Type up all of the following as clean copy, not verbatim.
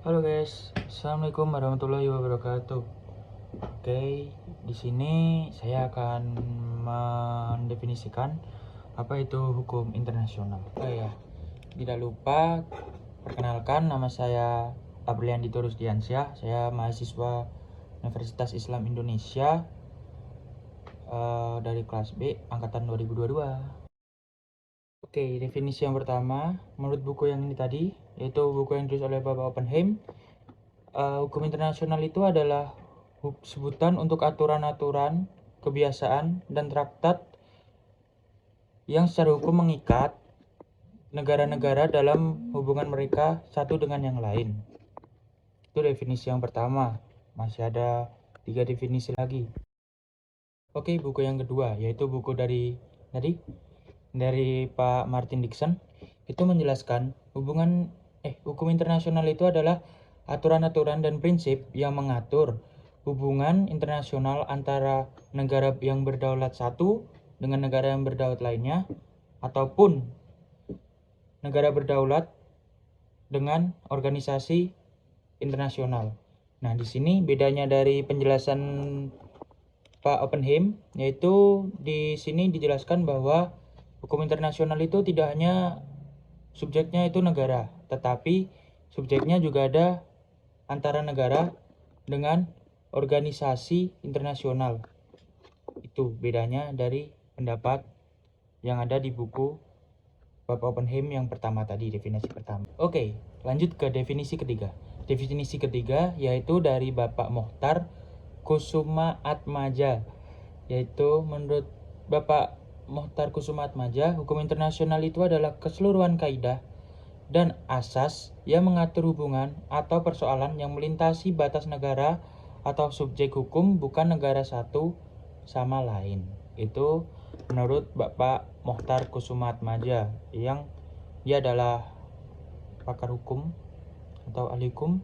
Halo guys, assalamualaikum warahmatullahi wabarakatuh. Oke, di sini saya akan mendefinisikan apa itu hukum internasional. Oh ya, tidak lupa perkenalkan, nama saya Abrilian Dito Rusdiansyah. Saya mahasiswa Universitas Islam Indonesia dari kelas B angkatan 2022. Oke, definisi yang pertama menurut buku yang ini tadi, yaitu buku yang ditulis oleh Bapak Oppenheim. Hukum internasional itu adalah sebutan untuk aturan-aturan, kebiasaan, dan traktat yang secara hukum mengikat negara-negara dalam hubungan mereka satu dengan yang lain. Itu definisi yang pertama. Masih ada 3 definisi lagi. Oke, buku yang kedua yaitu buku dari Pak Martin Dixon. Itu menjelaskan hukum internasional itu adalah aturan-aturan dan prinsip yang mengatur hubungan internasional antara negara yang berdaulat satu dengan negara yang berdaulat lainnya, ataupun negara berdaulat dengan organisasi internasional. Nah, di sini bedanya dari penjelasan Pak Oppenheim, yaitu di sini dijelaskan bahwa hukum internasional itu tidak hanya subjeknya itu negara, tetapi subjeknya juga ada antara negara dengan organisasi internasional. Itu bedanya dari pendapat yang ada di buku Bapak Oppenheim yang pertama tadi, definisi pertama. Oke, lanjut ke definisi ketiga. Definisi ketiga yaitu dari Bapak Mohtar Kusumaatmadja, yaitu menurut Bapak Mohtar Kusumaatmadja, hukum internasional itu adalah keseluruhan kaidah dan asas yang mengatur hubungan atau persoalan yang melintasi batas negara atau subjek hukum bukan negara satu sama lain. Itu menurut Bapak Mohtar Kusumaatmadja, yang dia adalah pakar hukum atau ahli hukum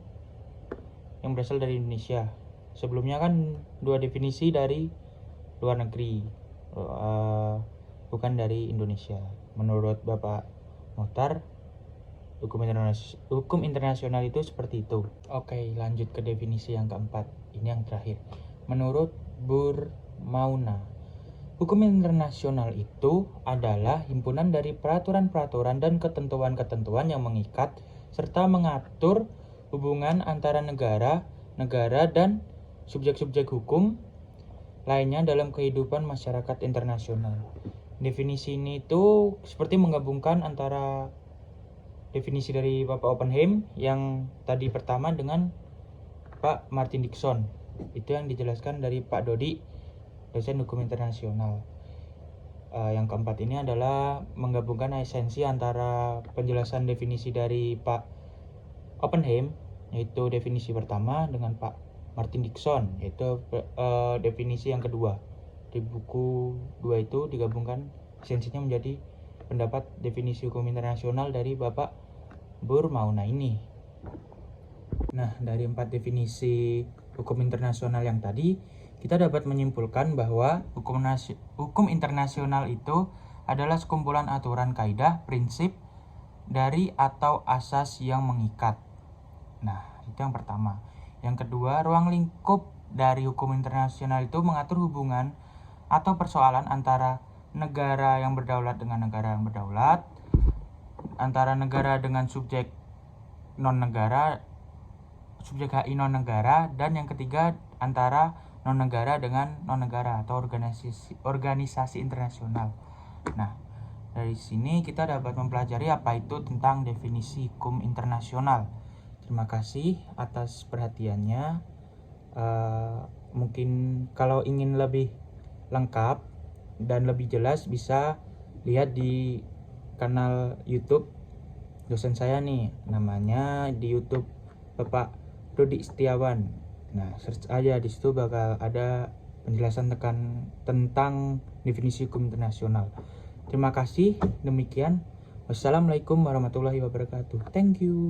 yang berasal dari Indonesia. Sebelumnya kan 2 definisi dari luar negeri, bukan dari Indonesia. Menurut Bapak Mohtar, hukum internasional itu seperti itu. Oke, lanjut ke definisi yang keempat. Ini yang terakhir. Menurut Burmauna, hukum internasional itu adalah himpunan dari peraturan-peraturan dan ketentuan-ketentuan yang mengikat serta mengatur hubungan antara negara dan subjek-subjek hukum lainnya dalam kehidupan masyarakat internasional. Definisi ini itu seperti menggabungkan antara definisi dari Bapak Oppenheim yang tadi pertama dengan Pak Martin Dixon. Itu yang dijelaskan dari Pak Dodi, dosen hukum internasional. Yang keempat ini adalah menggabungkan esensi antara penjelasan definisi dari Pak Oppenheim, yaitu definisi pertama, dengan Pak Martin Dixon, yaitu definisi yang kedua. Di buku 2 itu digabungkan esensinya menjadi pendapat definisi hukum internasional dari Bapak Burmauna ini. Nah, dari 4 definisi hukum internasional yang tadi, kita dapat menyimpulkan bahwa hukum internasional itu adalah sekumpulan aturan, kaidah, prinsip dari atau asas yang mengikat. Nah, itu yang pertama. Yang kedua, ruang lingkup dari hukum internasional itu mengatur hubungan atau persoalan antara negara yang berdaulat dengan negara yang berdaulat, antara negara dengan subjek non-negara, subjek HI non-negara, dan yang ketiga antara non-negara dengan non-negara atau organisasi internasional. Nah, dari sini kita dapat mempelajari apa itu tentang definisi hukum internasional. Terima kasih atas perhatiannya. Mungkin kalau ingin lebih lengkap dan lebih jelas bisa lihat di kanal YouTube dosen saya nih, namanya di YouTube Bapak Dodi Setiawan. Nah, search aja, di situ bakal ada penjelasan tentang definisi hukum internasional. Terima kasih, demikian. Wassalamualaikum warahmatullahi wabarakatuh. Thank you.